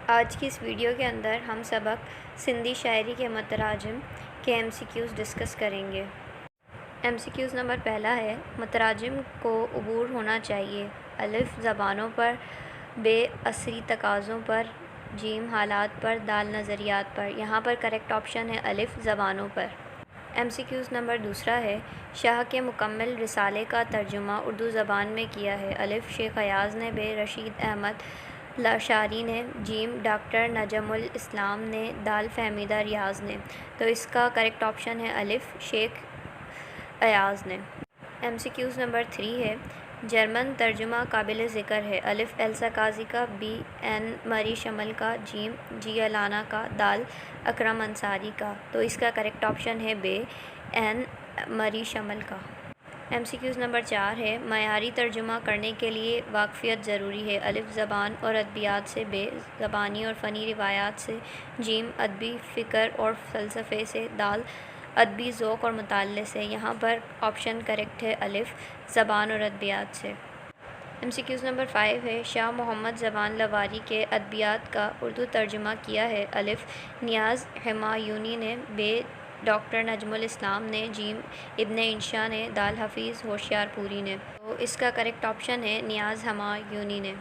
آج کی اس ویڈیو کے اندر ہم سبق سندھی شاعری کے متراجم کے MCQs ڈسکس کریں گے۔ MCQs نمبر پہلا ہے، متراجم کو عبور ہونا چاہیے: الف زبانوں پر، بے عصری تقاضوں پر، جیم حالات پر، دال نظریات پر۔ یہاں پر کریکٹ آپشن ہے الف زبانوں پر۔ MCQs نمبر دوسرا ہے، شاہ کے مکمل رسالے کا ترجمہ اردو زبان میں کیا ہے: الف شیخ ایاز نے، بے رشید احمد لاشاری نے، جیم ڈاکٹر نجم الاسلام نے، دال فہمیدہ ریاض نے۔ تو اس کا کریکٹ آپشن ہے الف شیخ ایاز نے۔ MCQs نمبر 3 ہے، جرمن ترجمہ قابل ذکر ہے: الف ایلسا قاضی کا، بی این مری شمل کا، جیم جی الانا کا، دال اکرم انصاری کا۔ تو اس کا کریکٹ آپشن ہے بے این مری شمل کا۔ MCQs نمبر 4 ہے، معیاری ترجمہ کرنے کے لیے واقفیت ضروری ہے: الف زبان اور ادبیات سے، بے زبانی اور فنی روایات سے، جیم ادبی فکر اور فلسفے سے، دال ادبی ذوق اور مطالعے سے۔ یہاں پر آپشن کریکٹ ہے الف زبان اور ادبیات سے۔ MCQs نمبر 5 ہے، شاہ محمد زبان لواری کے ادبیات کا اردو ترجمہ کیا ہے: الف نیاز ہمایونی نے، بے ڈاکٹر نجم الاسلام نے، جیم ابن انشا نے، دال حفیظ ہوشیار پوری نے۔ تو اس کا کریکٹ آپشن ہے نیاز ہمایونی نے۔